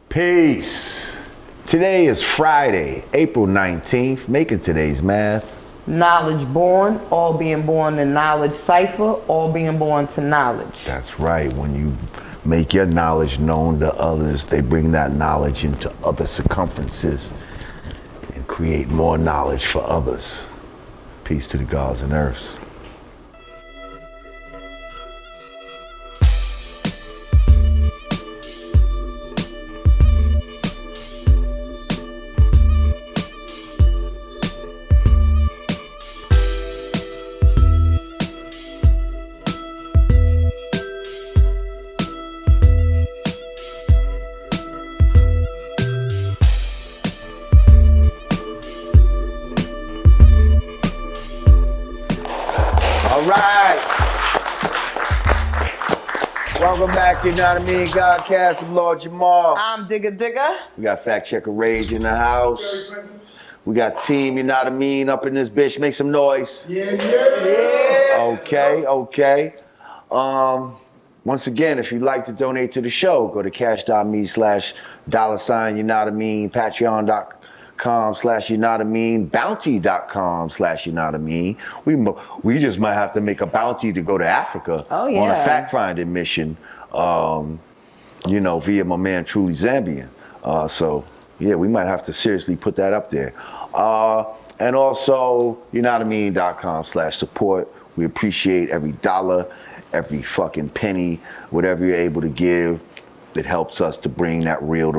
Peace. Today is Friday, April 19th. Making today's math. Knowledge born, all being born in knowledge cipher, all being born to knowledge. That's right. When you make your knowledge known to others, they bring that knowledge into other circumferences and create more knowledge for others. Peace to the gods and earths. Welcome back to Yanadameen Godcast with Lord Jamar. I'm Digga. We got Fact Checker Rage in the house. We got Team Yanadameen up in this bitch. Make some noise. Yeah. Okay. Once again, if you'd like to donate to the show, go to cash.me/$Yanadameen, patreon.com/Yanadameen, bounty.com/Yanadameen. We just might have to make a bounty to go to Africa on a fact-finding mission, via my man Truly Zambian. We might have to seriously put that up there. And also, Yanadameen.com/support. We appreciate every dollar, every fucking penny, whatever you're able to give. It helps us to bring that real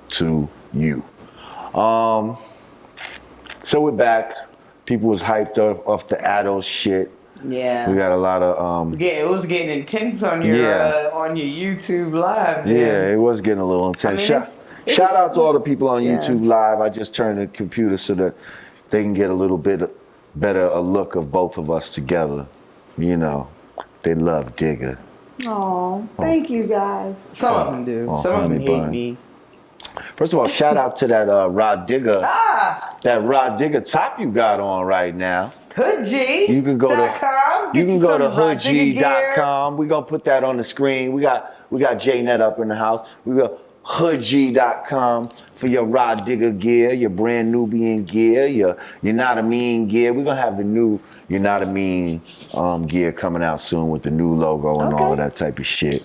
to you. So we're back. People was hyped up off the adult shit. Yeah. We got a lot of it was getting intense on your YouTube live. Man. Yeah, it was getting a little intense. Shout out to all the people on YouTube live. I just turned the computer so that they can get a little bit better a look of both of us together. They love Digga. Oh, thank you guys. Some of them do. Some of them hate me. First of all, shout out to that Rah Digga. That Rah Digga top you got on right now. Hoodg.com. You can go to hoodg.com. We're gonna put that on the screen. We got J-Net up in the house. We got hoodg.com for your Rah Digga gear, your brand Nubian gear, your Yanadameen gear. We're gonna have the new Yanadameen gear coming out soon with the new logo and all of that type of shit.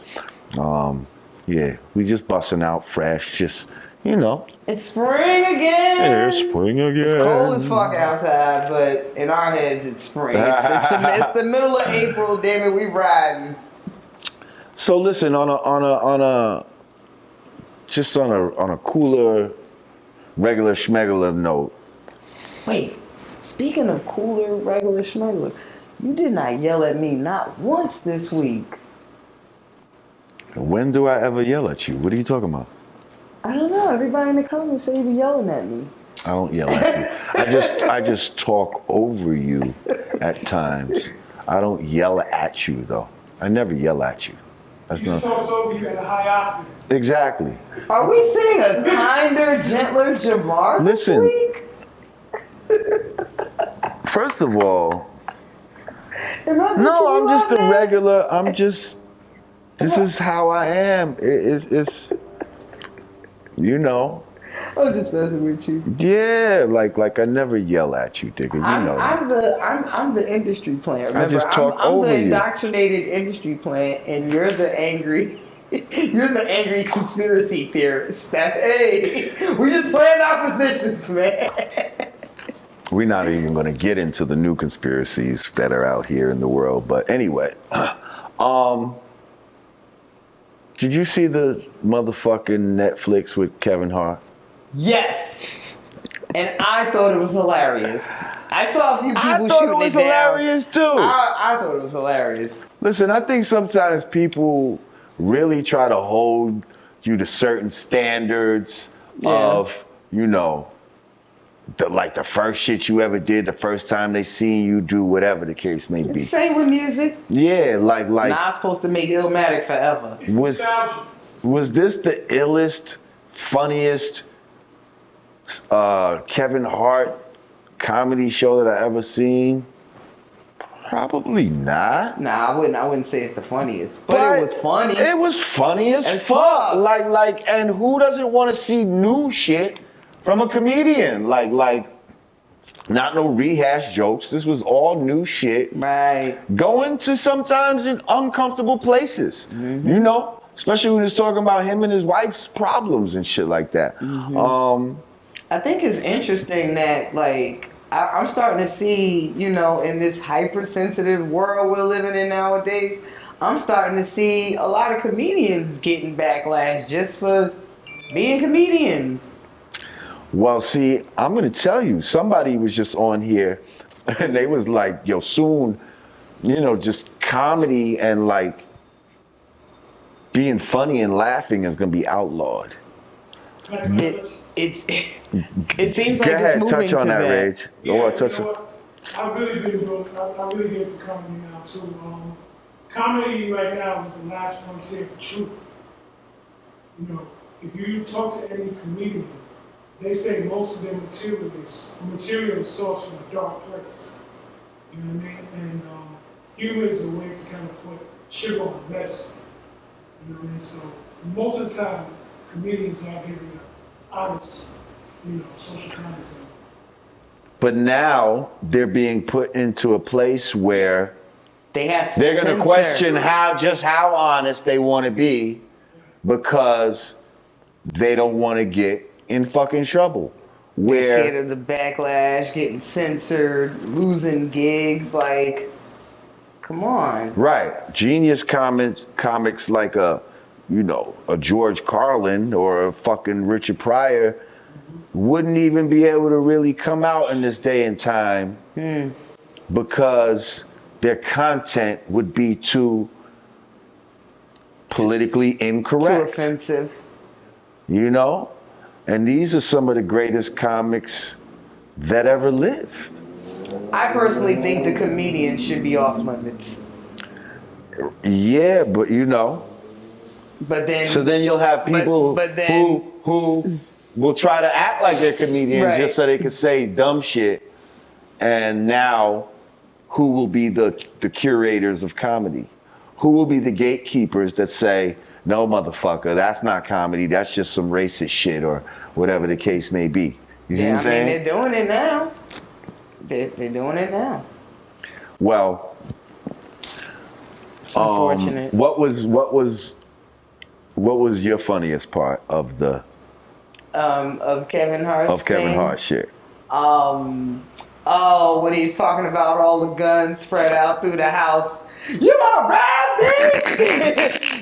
We just busting out fresh, just, It's spring again. Yeah, it's spring again. It's cold as fuck outside, but in our heads it's spring. It's the middle of April, damn it, we riding. So listen, on a cooler, regular schmegular note. Wait, speaking of cooler, regular schmegular, you did not yell at me not once this week. When do I ever yell at you? What are you talking about? I don't know. Everybody in the comments say you be yelling at me. I don't yell at you. I just talk over you at times. I don't yell at you though. I never yell at you. You just talk over you at a high octave. Exactly. Are we seeing a kinder, gentler Jamar this week? First of all, I'm just a regular. This is how I am. It's I'm just messing with you. Yeah, like I never yell at you, Digga. I'm the industry plant. Remember, I just talk I'm over the you. indoctrinated industry plant, and you're the angry conspiracy theorist. We're just playing oppositions, man. We're not even going to get into the new conspiracies that are out here in the world, but anyway, did you see the motherfucking Netflix with Kevin Hart? Yes. And I thought it was hilarious. I saw a few people shooting it down. I thought it was hilarious too. I thought it was hilarious. Listen, I think sometimes people really try to hold you to certain standards of, the first shit you ever did, the first time they see you do whatever the case may be. Same with music. Yeah, like not supposed to make Illmatic forever. Was this the illest, funniest Kevin Hart comedy show that I ever seen? Probably not. Nah, I wouldn't say it's the funniest, but it was funny. It was funny as As fuck. fuck. Like, and who doesn't want to see new shit from a comedian? Like, not no rehash jokes. This was all new shit. Right. Going to sometimes in uncomfortable places, you know, especially when he's talking about him and his wife's problems and shit like that. I think it's interesting that, like, I'm starting to see, you know, in this hypersensitive world we're living in nowadays, I'm starting to see a lot of comedians getting backlash just for being comedians. Well, see, I'm gonna tell you, somebody was just on here, and they was like, "Yo, soon, you know, just comedy and like being funny and laughing is gonna be outlawed." It seems like Go ahead, it's moving touch on to that, that. Rage. Yeah, Oh, you touch know on. what? I really get into comedy now too. Comedy right now is the last frontier for truth. You know, if you talk to any comedian, they say most of their material is sourced from a dark place. You know what I mean? And humor is a way to kind of put sugar on medicine. You know what I mean? So most of the time, comedians are giving honest, you know, social commentary. But now they're being put into a place where They have to they're gonna censor. question how honest they want to be because they don't want to get in fucking trouble. They're scared Where of the backlash, getting censored, losing gigs. Like, come on. right, genius comics like a George Carlin or a fucking Richard Pryor wouldn't even be able to really come out in this day and time because their content would be too politically Too incorrect. offensive. You know? And these are some of the greatest comics that ever lived. I personally think the comedians should be off limits. Yeah, but you know. But then, So then you'll have people but then, who will try to act like they're comedians Right. just so they can say dumb shit. And now, who will be the curators of comedy? Who will be the gatekeepers that say, no, motherfucker, that's not comedy, that's just some racist shit or whatever the case may be. You see what I'm saying? they're doing it now. They're doing it now. Well, It's unfortunate. what was your funniest part of the Of Kevin Hart's Kevin thing. Hart shit? When he's talking about all the guns spread out through the house. You gonna rob me?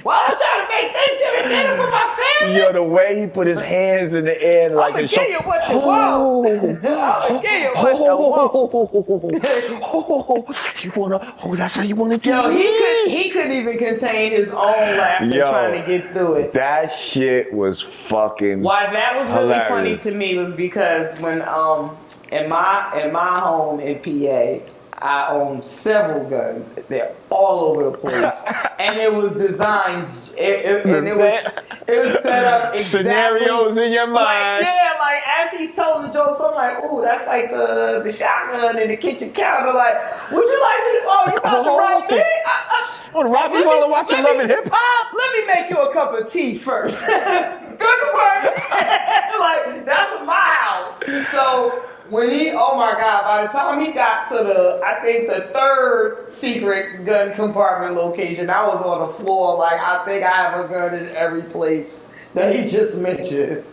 Why I'm trying to make Thanksgiving dinner for my family? Yo, the way he put his hands in the air like I'ma it's give you what you want. I'ma give you what you want. You wanna? Oh, that's how you wanna do Yo, it? he couldn't even contain his own laughter Yo, trying to get through it. That shit was fucking. Why that was really hilarious. funny to me was because when in my home in PA, I own several guns. They're all over the place, and it was designed. It was set up exactly. Scenarios in your mind. Like as he's telling the jokes, I'm like, ooh, that's like the shotgun in the kitchen counter. Like, would you like me to? Oh, you about to rob me? Want to rob me while I'm watching Love and Hip Hop? Let me make you a cup of tea first. Good work. Like, that's my house. So when oh my God, by the time he got to I think the third secret gun compartment location, I was on the floor like, I think I have a gun in every place that he just mentioned.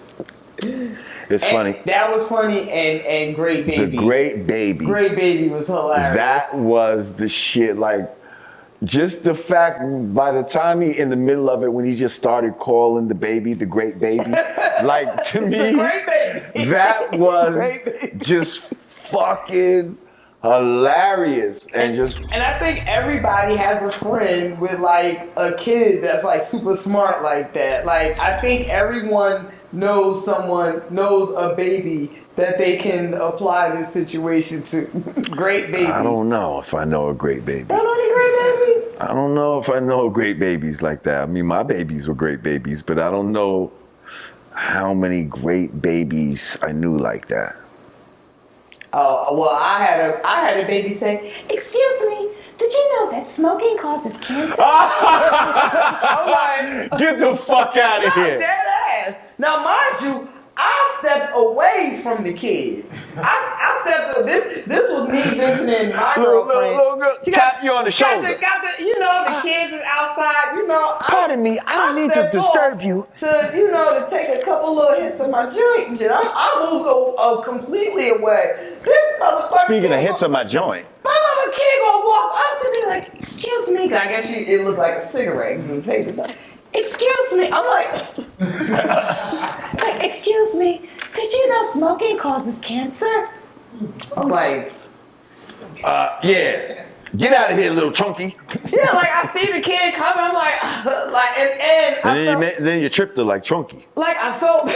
It's funny. That was funny and Great Baby. The Great Baby. Great Baby was hilarious. That was the shit. Like, just the fact, by the time he in the middle of it, when he just started calling the baby the Great Baby, like to me, Great Baby. that was just fucking hilarious and I think everybody has a friend with like a kid that's like super smart like that. Like I think everyone knows a baby that they can apply this situation to. Great Baby. I don't know if I know a great baby. Don't know any great babies? I don't know if I know great babies like that. I mean, my babies were great babies, but I don't know how many great babies I knew like that. Oh, well, I had a baby say, "Excuse me, did you know that smoking causes cancer? I'm like, Get the fuck out of here. dead ass. Now, mind you, I stepped away from the kid. I stepped. This was me visiting my girlfriend. Little girl, tap you on the shoulder. The kids is outside. Pardon me, I don't mean to stepped disturb off you. To take a couple little hits of my joint and shit. I moved completely away. This motherfucker. Speaking of hits on my joint. My mama kid gonna walk up to me like, excuse me. I guess it looked like a cigarette in the paper. Excuse me. I'm like, excuse me. Did you know smoking causes cancer? I'm like, Yeah. Get out of here, little chunky. yeah, like I see the kid coming. I'm like, Then you tripped her like chunky. like I felt,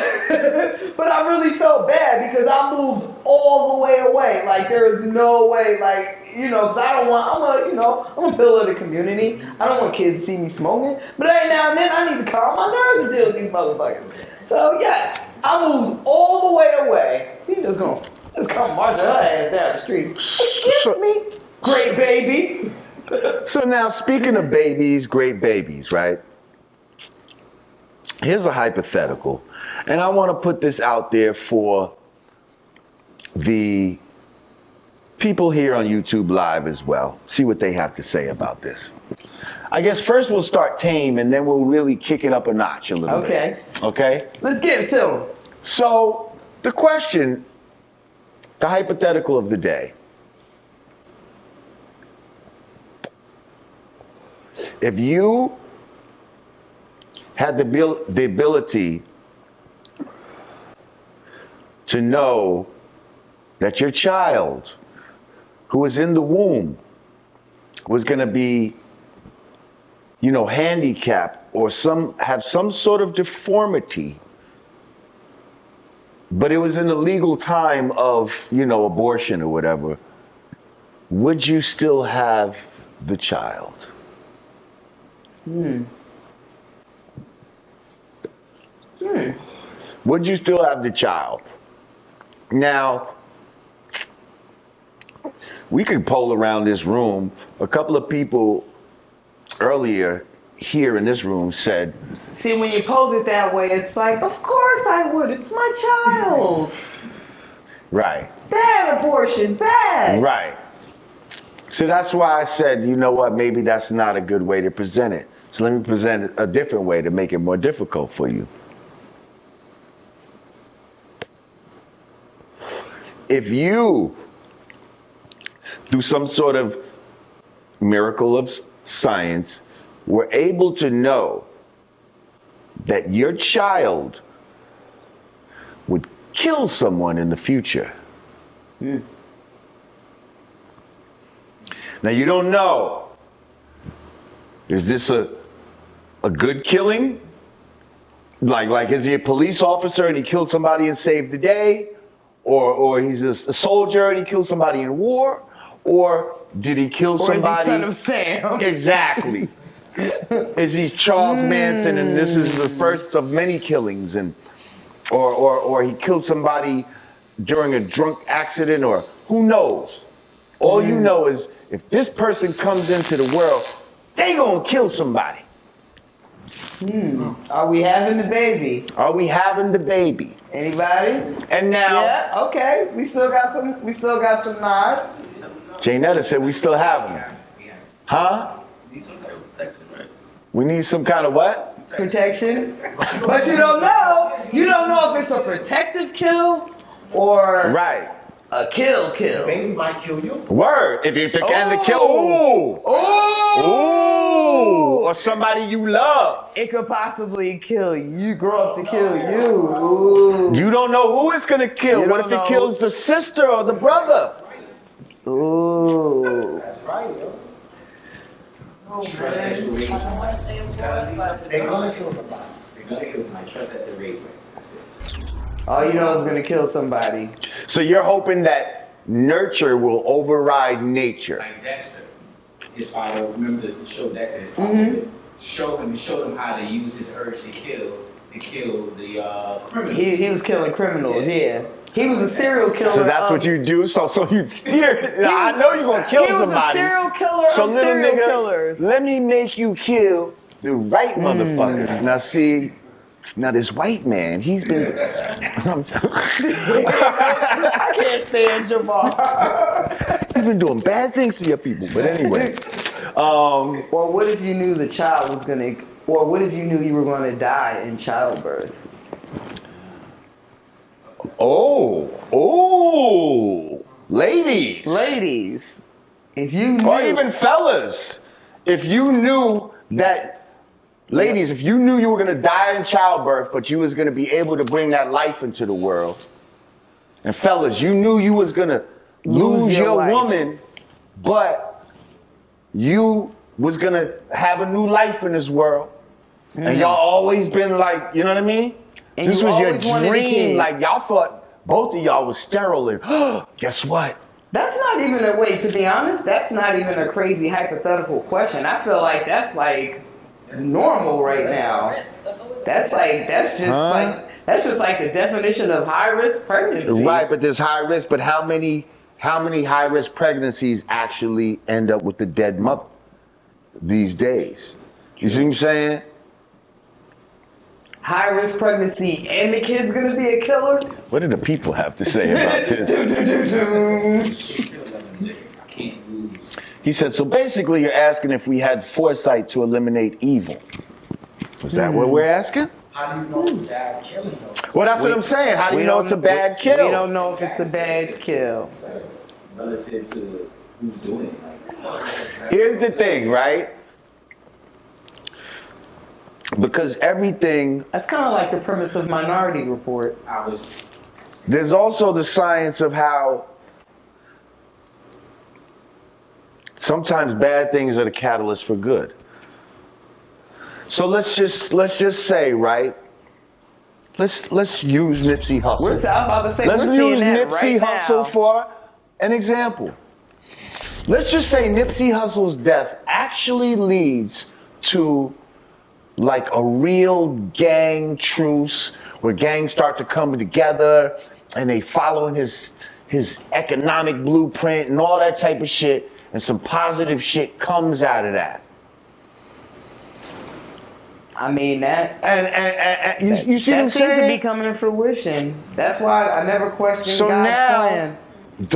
but I really felt bad because I moved all the way away. Like there is no way, because I don't want. I'm a pillar of the community. I don't want kids to see me smoking. But every now and then, I need to calm my nerves and deal with these motherfuckers. So yes, I moved all the way away. He just come marching her ass down the street. Excuse me, great baby. So now, speaking of babies, great babies, right? Here's a hypothetical. And I want to put this out there for the people here on YouTube Live as well. See what they have to say about this. I guess first we'll start tame and then we'll really kick it up a notch a little bit. Okay? Let's give it to him. So, the question, the hypothetical of the day. If you had the ability to know that your child who was in the womb was going to be, handicapped or have some sort of deformity, but it was in the legal time of, abortion or whatever, would you still have the child? Would you still have the child? Now, we could poll around this room. A couple of people earlier here in this room said, see, when you pose it that way, it's like, of course I would. It's my child. right. Bad abortion, bad. Right. So that's why I said, you know what, maybe that's not a good way to present it. So let me present a different way to make it more difficult for you. If you, through some sort of miracle of science, were able to know that your child would kill someone in the future. Now you don't know, is this a good killing? Like is he a police officer and he killed somebody and saved the day? Or he's a soldier and he killed somebody in war? Or did he kill somebody? Or is he Son of Sam? Exactly. Is he Charles Manson and this is the first of many killings, or he killed somebody during a drunk accident, or who knows? All you know is if this person comes into the world, they gonna kill somebody. Are we having the baby? Are we having the baby? Anybody? And now, Yeah, okay. We still got some nods. Janetta said we still have them. Huh? Need some type of protection, right? We need some kind of what? Protection. But you don't know. You don't know if it's a protective kill or Right. a kill. Baby might kill you. Word. If it can to kill. Ooh. Oh! Ooh. Or somebody you love. It could possibly kill you. You grow up to kill you. Ooh. You don't know who it's gonna kill. You What don't if it know. kills the sister or the brother? Ooh. That's right, yo. Trust that you raised somebody. They're gonna kill somebody. Trust that they're raised right. That's it. All you know is gonna kill somebody. So you're hoping that nurture will override nature. Like Dexter, his father. Remember the show Dexter? His father showed him how to use his urge to kill the criminals. He was killing criminals, yeah. He was a serial killer. So that's what you do. So you'd steer. I know you're gonna kill somebody. He was a serial killer so of little serial nigga, killers. let me make you kill the right motherfuckers. Now see, now this white man, he's been. I can't stand Jamar. He's been doing bad things to your people. But anyway. Or what if you knew the child was gonna? Or what if you knew you were gonna die in childbirth? Ladies, if you knew, or even fellas, if you knew that, ladies, if you knew you were gonna die in childbirth, but you was gonna be able to bring that life into the world, and fellas, you knew you was gonna lose your life. woman, but you was gonna have a new life in this world, and y'all always been like, you know what I mean? And this you was your always wanted a dream, kid. like y'all thought both of y'all was sterile, and guess what? that's not even a way. To be honest, that's not even a crazy hypothetical question. I feel like that's like normal right now. That's just like the definition of high risk pregnancy. Right, but there's high risk, but how many high risk pregnancies actually end up with the dead mother these days? You see what I'm saying? High risk pregnancy and the kid's gonna be a killer? What do the people have to say about this? He said, so basically you're asking if we had foresight to eliminate evil. Is that what we're asking? How do you know it's a bad killing though? Well, that's what I'm saying. How do you know it's a bad kill? We don't know if it's a bad kill. Relative to who's doing it. Here's the thing, right? Because everything, That's kind of like the premise of Minority Report. there's also the science of how sometimes bad things are the catalyst for good. So let's just say, right? Let's use Nipsey Hussle. I was about to say, Let's we're seeing use that Nipsey right Hussle now. for an example. Let's just say Nipsey Hussle's death actually leads to like a real gang truce where gangs start to come together and they following his economic blueprint and all that type of shit, and some positive shit comes out of that. I mean, that And you see what I'm seems to be saying? coming to fruition. That's why I never questioned So God's now, plan.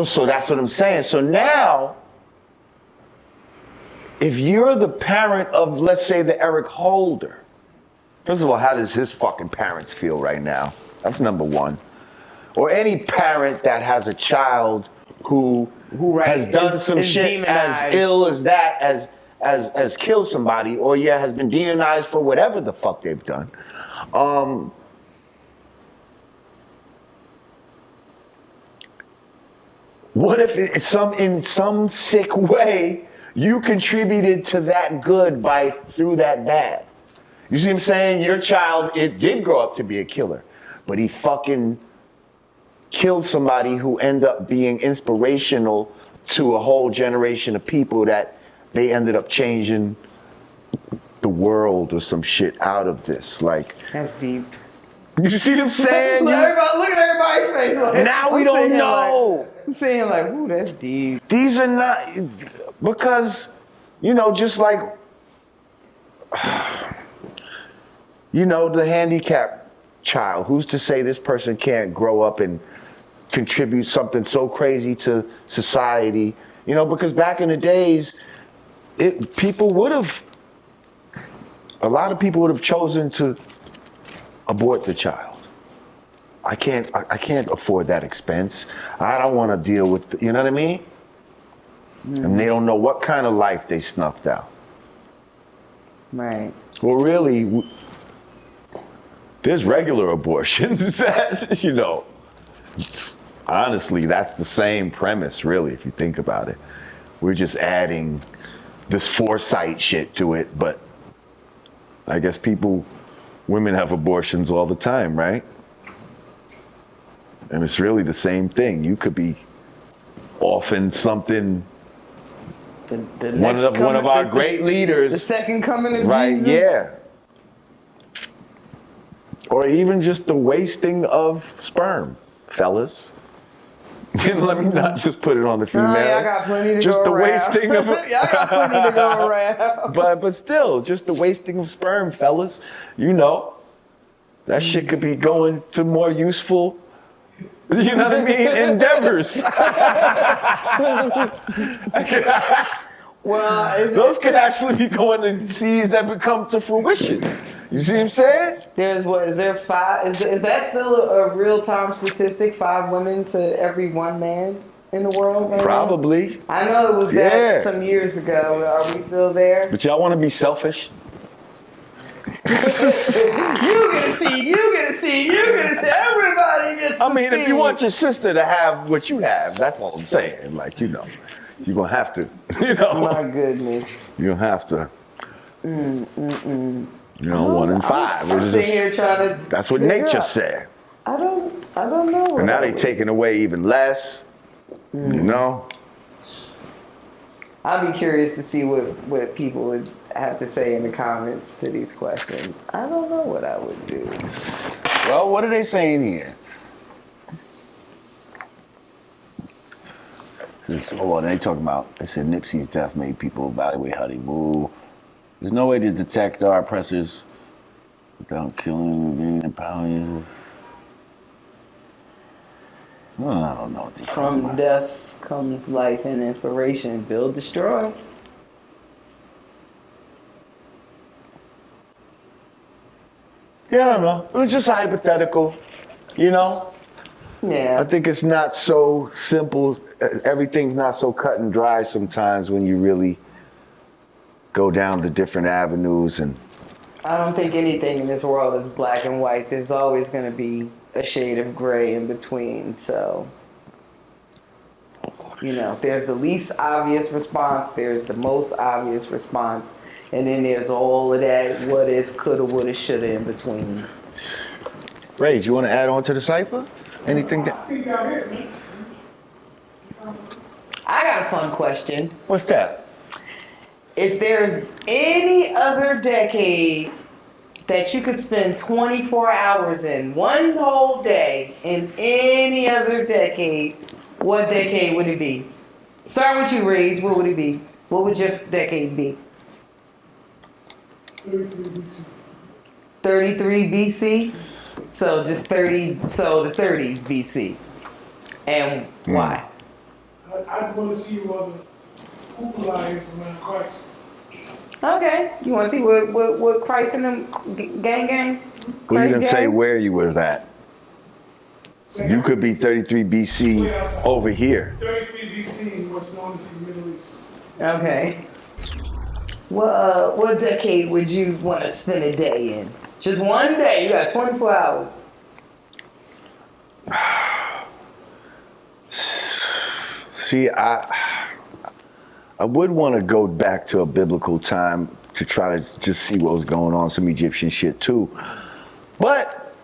so that's what I'm saying. So now, if you're the parent of, let's say, the Eric Holder, first of all, how does his fucking parents feel right now? That's number one. Or any parent that has a child who has done some shit as ill as that, as killed somebody, or has been demonized for whatever the fuck they've done. What if in some sick way you contributed to that good through that bad? You see what I'm saying? Your child, it did grow up to be a killer, but he fucking killed somebody who ended up being inspirational to a whole generation of people that they ended up changing the world or some shit out of this. Like, That's deep. you see what I'm saying? Look at everybody's face. Like, Now we don't know. I'm saying like, ooh, that's deep. These are not, because, just like, the handicapped child, who's to say this person can't grow up and contribute something so crazy to society? Because back in the days, a lot of people would have chosen to abort the child. I can't afford that expense. I don't want to deal with, you know what I mean? And they don't know what kind of life they snuffed out. Right. Well, really, there's regular abortions that, honestly, that's the same premise, really, if you think about it. We're just adding this foresight shit to it, but I guess women have abortions all the time, right? And it's really the same thing. You could be often something. One of our great leaders. The second coming of right, Jesus. Yeah. Or even just the wasting of sperm fellas. Let me not just put it on the female. Y'all got plenty to just go the around. wasting of Y'all got plenty to go around. but still, just the wasting of sperm, fellas. You know, that shit could be going to more useful, you know what I mean, endeavors. Well, those could actually be going to seeds that become to fruition. You see what I'm saying? There's what? Is there 5? Is that still a real-time statistic? 5 women to every 1 man in the world? Right Probably. now? I know it was that some years ago. Are we still there? But y'all want to be selfish? You get a seed. You get a seed. You get a seed. Everybody gets. I mean, if you want your sister to have what you have, that's all I'm saying. Like, you know, you're gonna have to. You know. My goodness. You'll have to. You know, 1 in 5. I'm sitting here trying to. That's what nature said. I don't know. And now they're taking away even less. You know. I'd be curious to see what people would have to say in the comments to these questions. I don't know what I would do. Well, what are they saying here? Oh, they talking about. They said Nipsey's death made people evaluate how they move. There's no way to detect our oppressors without killing, being empowering. I don't know what they're talking From about. death comes life and inspiration. Build, destroy. Yeah, I don't know. It was just a hypothetical, you know? Yeah. I think it's not so simple. Everything's not so cut and dry sometimes when you really go down the different avenues. And I don't think anything in this world is black and white. There's always going to be a shade of gray in between. So, you know, there's the least obvious response. There's the most obvious response. And then there's all of that what if, coulda, woulda, shoulda in between. Ray, do you want to add on to the cipher? Anything I that? think y'all hit, man. I got a fun question. What's that? If there's any other decade that you could spend 24 hours in, one whole day, in any other decade, what decade would it be? Start with you, Rage. What would it be? What would your decade be? 33 BC. 33 BC? So just 30, so the 30s BC. And why? I'd want to see what the hoopla is around Christ. Okay. You want to see what Christ and them gang? Well, you didn't Christ say gang? where you was at. You could be 33 BC over here. 33 BC was known as the Middle East. Okay. What decade would you want to spend a day in? Just one day. You got 24 hours. See, I would want to go back to a biblical time to try to just see what was going on, some Egyptian shit too. But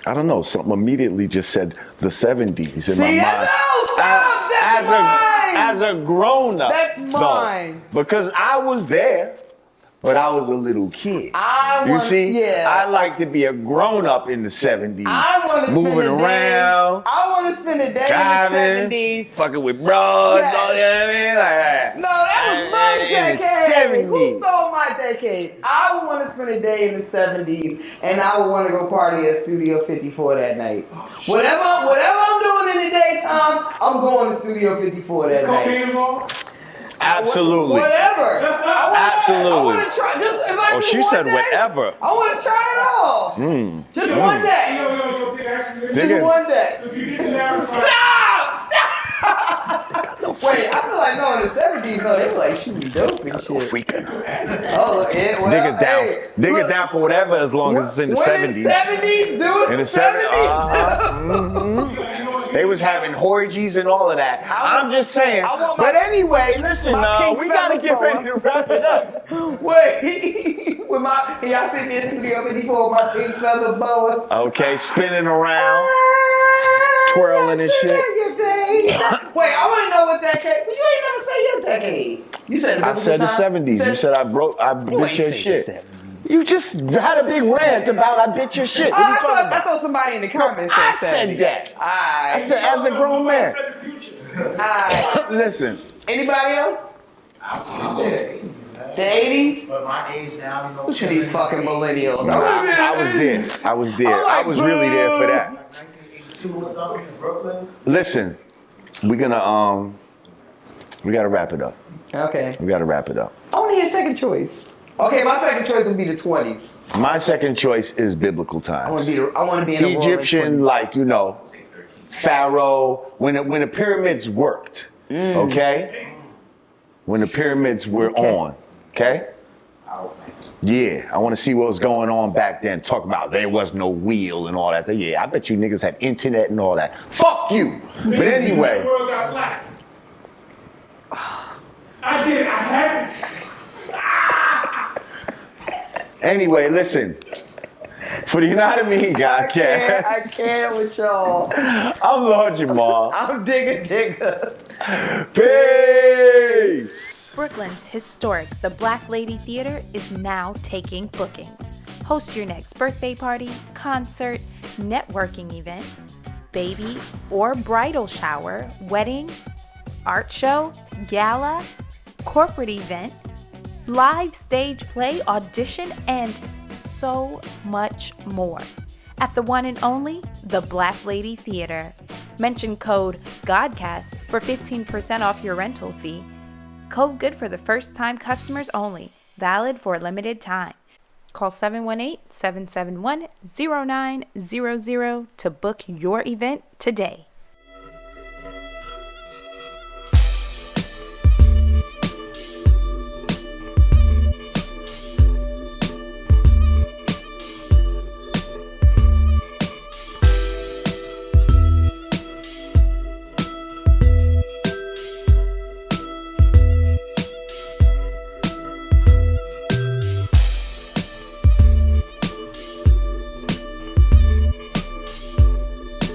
I don't know, something immediately just said the 70s in my mind. No, stop! That's mine! As a grown up. That's mine. Though, because I was there, but I was a little kid. You see, I like to be a grown up in the 70s. I want to spend moving a day. around. I want to spend a day Driving, in the 70s. fucking with broads, Yeah. all that, I mean, like, No, that was my in the decade. Who 70s. stole my decade? I would want to spend a day in the 70s, and I would want to go party at Studio 54 that night. Whatever I'm doing in the daytime, I'm going to Studio 54 that night. Cocaine involved? Absolutely. Whatever. Absolutely. I want to try. Just if I Oh, do she one said day, whatever. I want to try it all. Just one day. Yo, think actually. Dig it. Just one day. If you get to that, Stop! Wait, I feel like no, in the 70s, no, they were like shooting dope and shit. Freaking. Oh, yeah, well, Niggas down. hey, Niggas look, down for whatever as long as it's in the when 70s. In the 70s, do it In the 70s. They was having orgies and all of that. I'm just saying. I want But anyway, listen, my we gotta pink get ready to wrap it up. Wait, with y'all sitting in Studio 54 with my pink feather boa. Okay, spinning around, twirling and shit. Wait, I want to know what decade. You ain't never say your decade. You said the I said the biblical time. 70s. You said I You ain't bit your say shit. the 70s. You just had a big rant about I bit your shit. What are you talking I about? thought somebody in the comments I said that. I Alright. said, as a grown man. Alright. Listen. Anybody else? I said 80s, man. The 80s? But my age now, you know. Which of these fucking millennials? I was there. I was there. I'm like, I was really there for that. Like 1982 or something in Brooklyn. Listen, we're gonna we gotta wrap it up. Okay. We gotta wrap it up. I want to hear second choice. Okay, my second choice would be the 20s. My second choice is biblical I want times. to be in the Egyptian, like, you know, Pharaoh, when the pyramids worked, okay? When the pyramids were on, okay? Yeah, I want to see what was going on back then. Talk about there was no wheel and all that. Yeah, I bet you niggas had internet and all that. Fuck you. But anyway. The world got black. I did. I had it. Anyway, listen. For the Yanadameen Godcast. I can't with y'all. I'm Lord Jamar. I'm Digga. Peace. Brooklyn's historic The Black Lady Theater is now taking bookings. Host your next birthday party, concert, networking event, baby or bridal shower, wedding, art show, gala, corporate event, live stage play, audition, and so much more. At the one and only The Black Lady Theater. Mention code GODCAST for 15% off your rental fee. Code good for the first time customers only. Valid for a limited time. Call 718-771-0900 to book your event today.